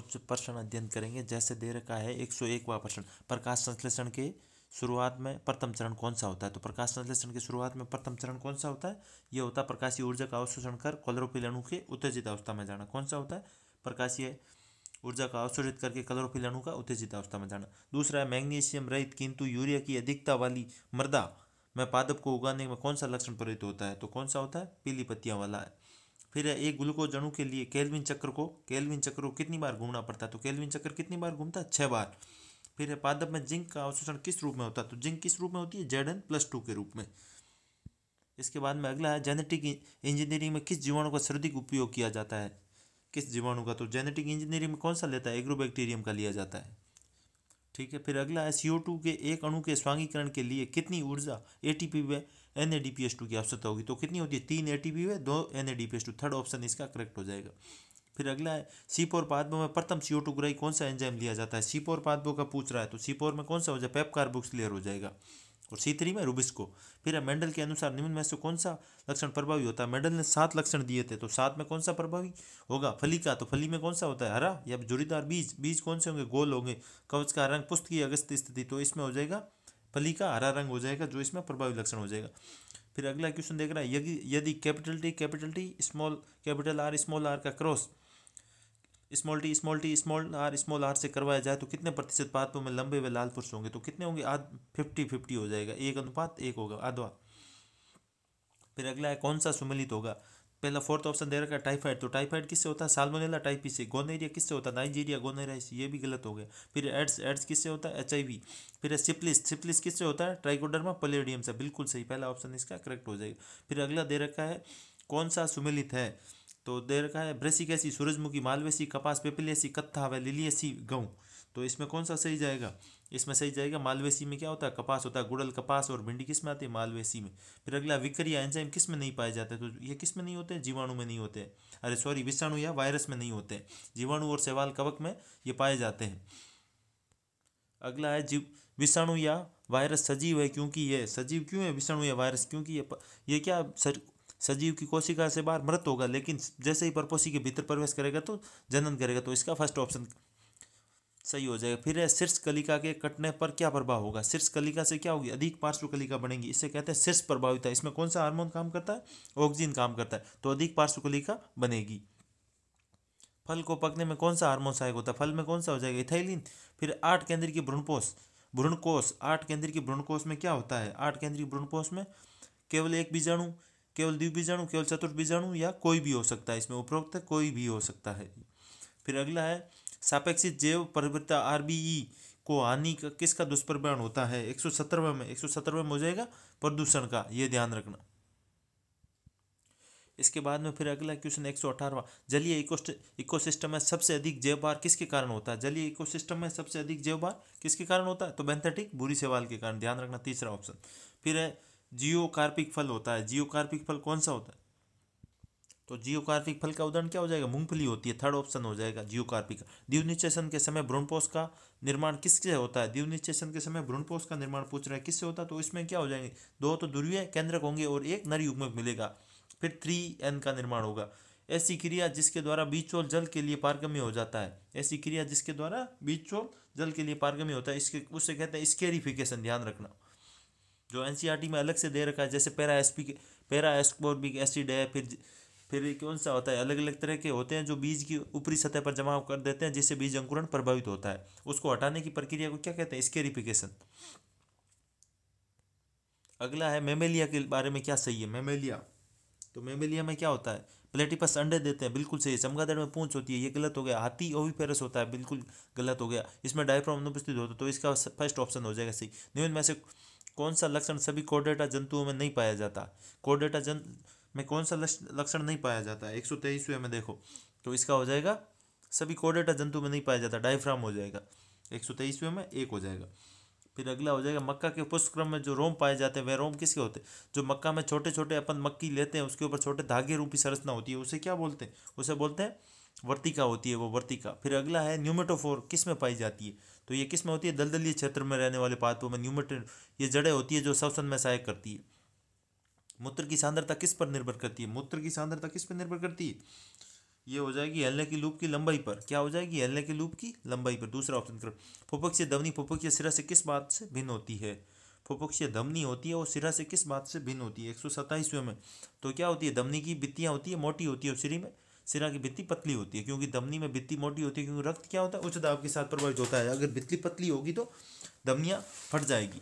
कुछ प्रश्न अध्ययन करेंगे। जैसे दे रखा है 101वां प्रश्न, प्रकाश संश्लेषण के शुरुआत में प्रथम चरण कौन सा होता है। तो प्रकाश संश्लेषण के शुरुआत में प्रथम चरण कौन सा होता है, यह होता है प्रकाशीय ऊर्जा का अवशोषण कर क्लोरोफिल अणु के उत्तेजित अवस्था में जाना। कौन सा होता है, प्रकाशीय ऊर्जा का अवशोषित करके क्लोरोफिल अणु का उत्तेजित अवस्था में जाना। दूसरा है मैग्नीशियम रहित किंतु यूरिया की अधिकता वाली मृदा में पादप को उगाने में कौन सा लक्षण प्रयुक्त होता है। तो कौन सा होता है, पीली पत्तियां वाला है। फिर है एक ग्लूकोज अणु के लिए केल्विन चक्र को कितनी बार घूमना पड़ता है। तो केल्विन चक्र कितनी बार घूमता है, 6 बार। फिर है पादप में जिंक का अवशोषण किस रूप में होता है। तो जिंक किस रूप में होती है, Zn+2 के रूप में। इसके बाद में अगला है जेनेटिक इंजीनियरिंग में किस जीवाणु का सर्वाधिक उपयोग किया जाता है, किस जीवाणु का। तो जेनेटिक इंजीनियरिंग में कौन सा लेता है, एग्रोबैक्टीरियम का लिया जाता है। ठीक है। फिर अगला है CO2 के एक अणु के स्वांगीकरण के लिए कितनी ऊर्जा ATP व NADPH2 की आवश्यकता होगी। तो कितनी होती है, 3 ATP व 2 NADPH2। थर्ड ऑप्शन इसका करेक्ट हो जाएगा। फिर अगला है C4 पादपों में प्रथम CO2 ग्राही कौन सा एंजाइम लिया जाता है। C4 पादपों का पूछ रहा है, तो C4 में कौन सा हो जाए, पेप कार्बोक्सिलेयर हो जाएगा। और C3 में रुबिस्को। फिर है मेंडल के अनुसार निम्न में से कौन सा लक्षण प्रभावी होता है। मेंडल ने 7 लक्षण दिए थे, तो 7 में कौन सा प्रभावी होगा, फली का। तो फली में कौन सा होता है, हरा या जुड़ीदार बीज। बीज कौन से होंगे, गोल होंगे। कवच का रंग पुष्प की अगस्त स्थिति, तो इसमें हो जाएगा फली का हरा रंग हो जाएगा, जो इसमें प्रभावी लक्षण हो जाएगा। फिर अगला क्वेश्चन देख रहा है, यदि कैपिटल टी स्मॉल R का क्रॉस स्मॉल टी आर से करवाया जाए तो कितने प्रतिशत पादपों में लंबे व लाल पुरुष होंगे। तो कितने होंगे, 50-50 हो जाएगा, 1:1 होगा, आधा। फिर अगला है कौन सा सुमेलित होगा। पहला फोर्थ ऑप्शन दे रखा है टाइफाइड। तो टाइफाइड किससे होता है, साल्मोनेला टाइफी से। गोनेरिया किससे होता है, नाइजीरिया गोनेरिया से। ये भी गलत हो गया। फिर एड्स किससे होता है, HIV। फिर है सिप्लिस किससे होता है, ट्राइकोडर्मा पलेडियम से। बिल्कुल सही, पहला ऑप्शन इसका करेक्ट हो जाएगा। फिर अगला दे रखा है कौन सा सुमेलित है। तो दे रखा है ब्रेसिकेसी, सूरजमुखी, मालवेसी, कपास, पेपिलियसी, कत्था व लिलियसी, गेहूं। तो इसमें कौन सा सही जाएगा, इसमें सही जाएगा मालवेसी में। क्या होता है, कपास होता है। गुड़ल कपास और भिंडी किस में आती है, मालवेसी में। फिर अगला विक्रिया एंजाइम किस में नहीं पाए जाते। तो ये किस में नहीं होते, जीवाणु में नहीं होते। अरे सॉरी, विषाणु या वायरस में नहीं होते। जीवाणु और शैवाल कवक में ये पाए जाते हैं। अगला है जीव विषाणु या वायरस सजीव है क्योंकि ये सजीव क्यों है, विषाणु या वायरस क्योंकि ये क्या सजीव की कोशिका से बाहर मृत होगा, लेकिन जैसे ही परपोषी के भीतर प्रवेश करेगा तो जनन करेगा। तो इसका फर्स्ट ऑप्शन सही हो जाएगा। फिर है शीर्ष कलिका के कटने पर क्या प्रभाव होगा। शीर्ष कलिका से क्या होगी, अधिक पार्श्व कलिका बनेगी, इससे कहते हैं शीर्ष प्रभाविता। इसमें कौन सा हार्मोन काम करता है, ऑक्सीजन काम करता है, तो अधिक पार्श्व कलिका बनेगी। फल को पकने में कौन सा हार्मोन सहायक होता है, फल में कौन सा हो जाएगा, इथाइलिन। फिर 8 केंद्र की भ्रूणकोश 8 केंद्र की भ्रूणकोश में क्या होता है, 8 केंद्र की भ्रूणकोश में केवल एक बीजाणु, केवल द्विबीजाणु, केवल चतुर्थ बीजाणु, या कोई भी हो सकता है। इसमें उपरोक्त कोई भी हो सकता है। फिर अगला है सापेक्षिक जैव परिवर्तन RBE को हानि का किसका दुष्प्रभाव होता है। 117वें में हो जाएगा प्रदूषण का, ये ध्यान रखना। इसके बाद में फिर अगला क्वेश्चन 118वां, जलीय इकोसिस्टम में सबसे अधिक जैव भार किसके कारण होता है। जलीय इकोसिस्टम में सबसे अधिक जैव भार किसके कारण होता है, तो बेंथेटिक बुरी शैवाल के कारण, ध्यान रखना, तीसरा ऑप्शन। फिर है जियोकार्पिक फल होता है। जियोकार्पिक फल कौन सा होता है, तो जियोकार्पिक फल का उदाहरण क्या हो जाएगा, मूंगफली होती है, थर्ड ऑप्शन हो जाएगा जियोकार्पिक। द्विनिषेचन के समय भ्रूणपोष का निर्माण किससे होता है। द्विनिषेचन के समय भ्रूणपोष का निर्माण पूछ रहा है किससे होता है, तो इसमें क्या हो जाएंगे, 2 तो ध्रुवीय केंद्रक होंगे और एक नर युग्मक मिलेगा। फिर 3N का निर्माण होगा। ऐसी क्रिया जिसके द्वारा बीजोल जल के लिए पारगम्य हो जाता है। ऐसी क्रिया जिसके द्वारा बीजोल जल के लिए पारगम्य होता है, इसके उससे कहते हैं स्केरिफिकेशन, ध्यान रखना। जो NCERT में अलग से दे रखा है, जैसे पैरा एस्कॉर्बिक एसिड है। फिर कौन सा होता है, अलग अलग तरह के होते हैं जो बीज की ऊपरी सतह पर जमा कर देते हैं, जिससे बीज अंकुरण प्रभावित होता है। उसको हटाने की प्रक्रिया को क्या कहते हैं, स्केरिफिकेशन। अगला है मेमेलिया के बारे में क्या सही है। मेमेलिया, तो मेमेलिया में क्या होता है, प्लेटिपस अंडे देते हैं, बिल्कुल सही है। चमगादड़ में पूंछ होती है, ये गलत हो गया। हाथी ओविपेरस होता है, बिल्कुल गलत हो गया। इसमें डायफ्राम अनुपस्थित होता है, तो इसका फर्स्ट ऑप्शन हो जाएगा सही। निम्न में से कौन सा लक्षण सभी कोर्डेटा जंतुओं में नहीं पाया जाता। कोर्डेटा जंतु में कौन सा लक्षण नहीं पाया जाता है, 123वें में देखो, तो इसका हो जाएगा सभी कोर्डेटा जंतु में नहीं पाया जाता, डायफ्राम हो जाएगा। 123वें में 1 हो जाएगा। फिर अगला हो जाएगा मक्का के पुष्पक्रम में जो रोम पाए जाते हैं वह रोम किसके होते हैं। जो मक्का में छोटे छोटे अपन मक्की लेते हैं उसके ऊपर छोटे धागे रूपी संरचना होती है, उसे क्या बोलते हैं, उसे बोलते हैं वर्तिका होती है, वो वर्तिका। फिर अगला है न्यूमेटोफोर किस में पाई जाती है, तो ये किस में होती है, दलदलीय क्षेत्र में रहने वाले पादपों में ये जड़ें होती है जो श्वसन में सहायक करती है। मूत्र की सांद्रता किस पर निर्भर करती है, मूत्र की सांद्रता किस पर निर्भर करती है, ये हो जाएगी हेलने की लूप की लंबाई पर। क्या हो जाएगी? हेलने की लूप की लंबाई पर। दूसरा ऑप्शन करो। फुफुक्षीय ध्वनि फुफुक्षीय सिरा से किस बात से भिन्न होती है? फुफुक्षीय ध्वनि होती है वो सिरा से किस बात से भिन्न होती है? 127वें में तो क्या होती है? ध्वनि की भित्तियाँ होती है मोटी होती है और सिरा की भित्ति पतली होती है, क्योंकि ध्वनि में भित्ति मोटी होती है, क्योंकि रक्त क्या होता है? उच्च दाब के साथ प्रभावित होता है। अगर भित्ति पतली होगी तो ध्वनियाँ फट जाएगी।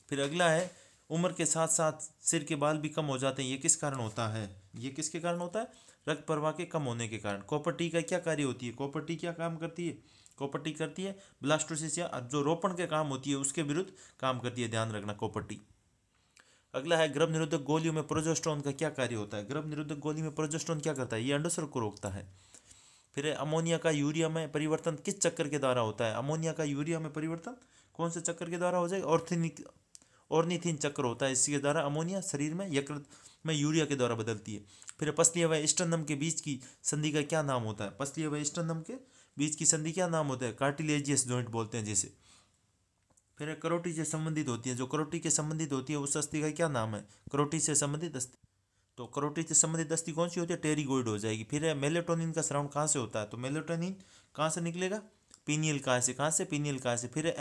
फिर अगला है, उम्र के साथ साथ सिर के बाल भी कम हो जाते हैं, ये किस कारण होता है? ये किसके कारण होता है? रक्त प्रवाह के कम होने के कारण। कॉपर टी का क्या कार्य होती है? कॉपर टी क्या काम करती है? कॉपर टी करती है ब्लास्टोसिस या जो रोपण के काम होती है उसके विरुद्ध काम करती है, ध्यान रखना कॉपर टी। अगला है, गर्भ निरोधक गोलियों में प्रोजेस्टेरोन का क्या कार्य होता है? गर्भ निरोधक गोली में प्रोजेस्टेरोन क्या करता है? ये अंडस्राव को रोकता है। फिर अमोनिया का यूरिया में परिवर्तन किस चक्कर के द्वारा होता है? अमोनिया का यूरिया में परिवर्तन कौन से चक्कर के द्वारा हो जाएगा? ऑर्निथिन चक्र होता है, इसके द्वारा अमोनिया शरीर में यकृत में यूरिया के द्वारा बदलती है। फिर पसलिया व स्टर्नम के बीच की संधि का क्या नाम होता है? पसलिया व स्टर्नम के बीच की संधि क्या नाम होता है? कार्टिलेजियस जॉइंट बोलते हैं जिसे। फिर करोटी से संबंधित होती है, जो करोटी के संबंधित होती है उस अस्थि का क्या नाम है? करोटी से संबंधित अस्थि। तो करोटी से संबंधित अस्थि कौन सी होती है? टेरिगोइड हो जाएगी। फिर मेलेटोनिन का स्राव कहाँ से होता है? तो मेलेटोनिन कहाँ से निकलेगा? पीनियल काय से। कहाँ से? पीनियल काय से। फिर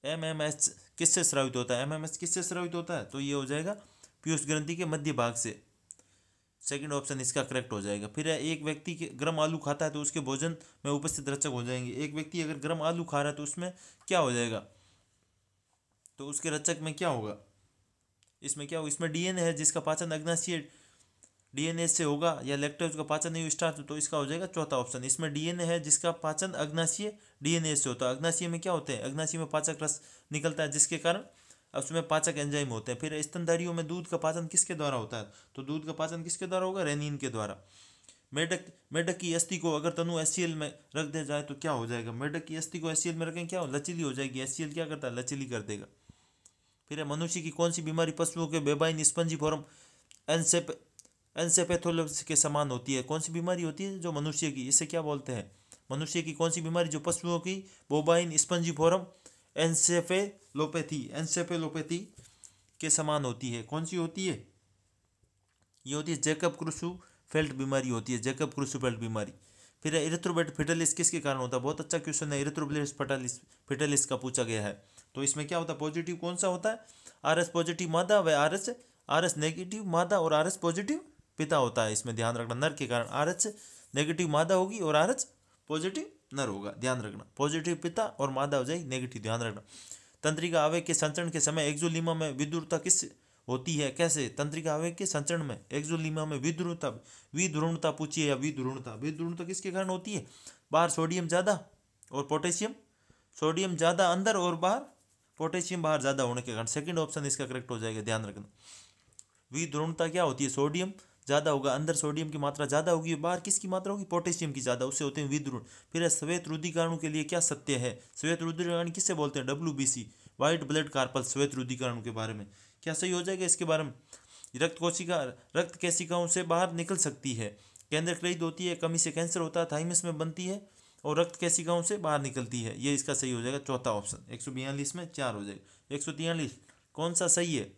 एमएमएच किससे स्रावित होता है? एमएमएच किससे स्रावित होता है? तो ये हो जाएगा पीयूष ग्रंथि के मध्य भाग से। सेकंड ऑप्शन इसका करेक्ट हो जाएगा। फिर एक व्यक्ति के गर्म आलू खाता है तो उसके भोजन में उपस्थित रचक हो जाएंगे। एक व्यक्ति अगर गर्म आलू खा रहा है तो उसमें क्या हो जाएगा? तो उसके रचक में क्या होगा? इसमें क्या होगा? इसमें डीएनए है जिसका पाचन अग्नाशयी डीएनए से होगा, या लैक्टोज का पाचन नहीं स्टार्च, तो इसका हो जाएगा चौथा ऑप्शन। इसमें डीएनए है जिसका पाचन अग्नाशयी डीएनए से होता है। अग्नाशयी में क्या होते हैं? अग्नाशयी में पाचक रस निकलता है जिसके कारण उसमें पाचक एंजाइम होते हैं। फिर स्तनधारियों में दूध का पाचन किसके द्वारा होता है? तो दूध का पाचन किसके द्वारा होगा? रेनिन के द्वारा। मेढक की अस्थि को अगर तनु एचसीएल में रख दिया जाए तो क्या हो जाएगा? मेढक की अस्थि को एचसीएल में रखें क्या हो? लचीली हो जाएगी। एचसीएल क्या करता है? लचीली कर देगा। फिर मनुष्य की कौन सी बीमारी पशुओं के बेबाइन स्पंजिफोरम एन्सेफेलोसिस के समान होती है? कौन सी बीमारी होती है जो मनुष्य की? इसे क्या बोलते हैं? मनुष्य की कौन सी बीमारी जो पशुओं की बोबाइन स्पंजिफोरम एन्सेफेलोपैथी के समान होती है? कौन सी होती है? ये होती है जैकब क्रूसफेल्ट बीमारी होती है, जैकब क्रूसफेल्ट बीमारी। फिर इरिथ्रोब्लेट फिटलिस किसके कारण होता है? बहुत अच्छा क्वेश्चन है, इरिथ्रोब्लेट फिटलिस का पूछा गया है। तो इसमें क्या होता है? पॉजिटिव कौन सा होता है? आरएस पॉजिटिव मादा व आरएस नेगेटिव मादा और आरएस पॉजिटिव पिता होता है। इसमें ध्यान रखना, नर के कारण आरएच नेगेटिव मादा होगी और आरएच पॉजिटिव नर होगा। ध्यान रखना, पॉजिटिव पिता और मादा हो जाएगी नेगेटिव। ध्यान रखना। तंत्रिका आवेग के संचरण के समय एक्सोलीमा में विद्रुरता किस होती है? कैसे? तंत्रिका आवेग के संचरण में एक्सोलीमा में विध्रुवणता पूछिए, या विध्रुवणता किसके कारण होती है? बाहर सोडियम ज़्यादा और पोटेशियम, सोडियम ज़्यादा अंदर और बाहर पोटेशियम बाहर ज़्यादा होने के कारण। सेकंड ऑप्शन इसका करेक्ट हो जाएगा। ध्यान रखना, विध्रुवणता क्या होती है? सोडियम ज़्यादा होगा, अंदर सोडियम की मात्रा ज़्यादा होगी, बाहर किसकी मात्रा होगी? पोटेशियम की ज़्यादा, उससे होते हैं विध्रुवण। फिर श्वेत रुधिकाणु के लिए क्या सत्य है? श्वेत रुधिकाणु किससे बोलते हैं? WBC, white blood carpal. श्वेत रुधिकाणु के बारे में क्या सही हो जाएगा इसके बारे में? रक्त केशिकाओं से बाहर निकल सकती है, केंद्रकृत होती है, कमी से कैंसर होता है, थाइमस में बनती है और रक्त केशिकाओं से बाहर निकलती है। ये इसका सही हो जाएगा चौथा ऑप्शन। 142 में 4 हो जाएगा। 143 कौन सा सही है?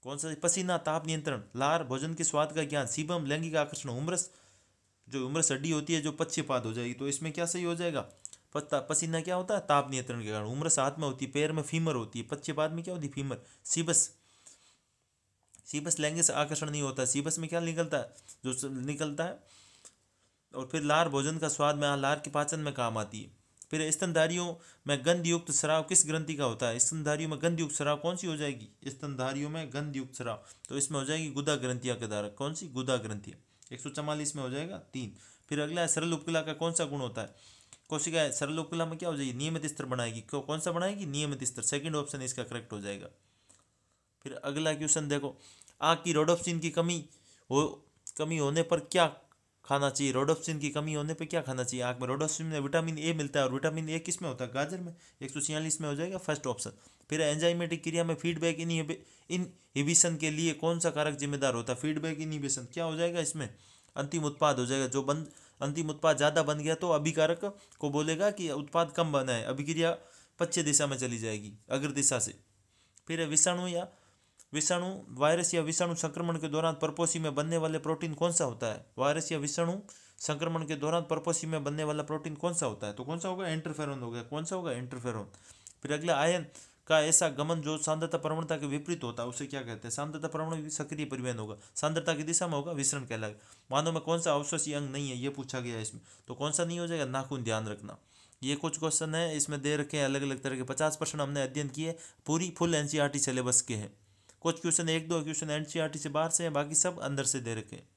कौन सा? पसीना, ताप नियंत्रण, लार, भोजन के स्वाद का ज्ञान, सीबम, लैंगिक आकर्षण, उम्रस, जो उम्रस हड्डी होती है जो पक्षपात हो जाएगी। तो इसमें क्या सही हो जाएगा? पसीना क्या होता है? ताप नियंत्रण के कारण। उम्रस हाथ में होती है, पैर में फीमर होती है, पक्षपात में क्या होती है? फीमर। सीबस लैंगिक आकर्षण नहीं होता। सीबस में क्या निकलता है? जो निकलता है। और फिर लार, भोजन का स्वाद में, लार के पाचन में काम आती है। फिर स्तनधारियों में गंधयुक्त स्राव किस ग्रंथि का होता है? स्तनधारियों में गंधयुक्त स्राव कौन सी हो जाएगी? स्तनधारियों में गंधयुक्त स्राव, तो इसमें हो जाएगी गुदा ग्रंथिया के द्वारा। कौन सी? गुदा ग्रंथिया। 144 में हो जाएगा 3। फिर अगला है, सरल उपकला का कौन सा गुण होता है? कोशिका है सरल उपकला में क्या हो जाएगी? नियमित स्तर बनाएगी। कौन सा बनाएगी? नियमित स्तर। सेकंड ऑप्शन इसका करेक्ट हो जाएगा। फिर अगला क्वेश्चन देखो, आँख की रोडोप्सिन की कमी होने पर क्या खाना चाहिए? रोडोप्सिन की कमी होने पे क्या खाना चाहिए? आँख में रोडोप्सिन में विटामिन ए मिलता है, और विटामिन ए किस में होता है? गाजर में। 146 में हो जाएगा फर्स्ट ऑप्शन। फिर एंजाइमेटिक क्रिया में फीडबैक इनहिबिशन के लिए कौन सा कारक जिम्मेदार होता है? फीडबैक इनहिबिशन क्या हो जाएगा इसमें? अंतिम उत्पाद हो जाएगा। जो अंतिम उत्पाद ज़्यादा बन गया तो अभिकारक को बोलेगा कि उत्पाद कम बना है, अभिक्रिया पश्चिम दिशा में चली जाएगी, अग्र दिशा से। फिर विषाणु या विषाणु वायरस या विषाणु संक्रमण के दौरान परपोषी में बनने वाले प्रोटीन कौन सा होता है? वायरस या विषाणु संक्रमण के दौरान परपोषी में बनने वाला प्रोटीन कौन सा होता है? तो कौन सा होगा? इंटरफेरोन हो गया। कौन सा होगा? इंटरफेरोन। फिर अगला, आयन का ऐसा गमन जो सांद्रता प्रवणता के विपरीत होता है उसे क्या कहते हैं? सांद्रता प्रवण सक्रिय परिवहन होगा, सांद्रता की दिशा में होगा, विसरण कहलाएगा। मानव में कौन सा अवशोषी अंग नहीं है, ये पूछा गया है इसमें, तो कौन सा नहीं हो जाएगा? नाखून। ध्यान रखना, ये कुछ क्वेश्चन है इसमें दे रखे हैं अलग अलग तरह के। 50% हमने अध्ययन किए, पूरी फुल एनसीईआरटी सिलेबस के हैं। कुछ क्वेश्चन 1-2 क्वेश्चन एनसीईआरटी से बाहर से हैं, बाकी सब अंदर से दे रखे हैं।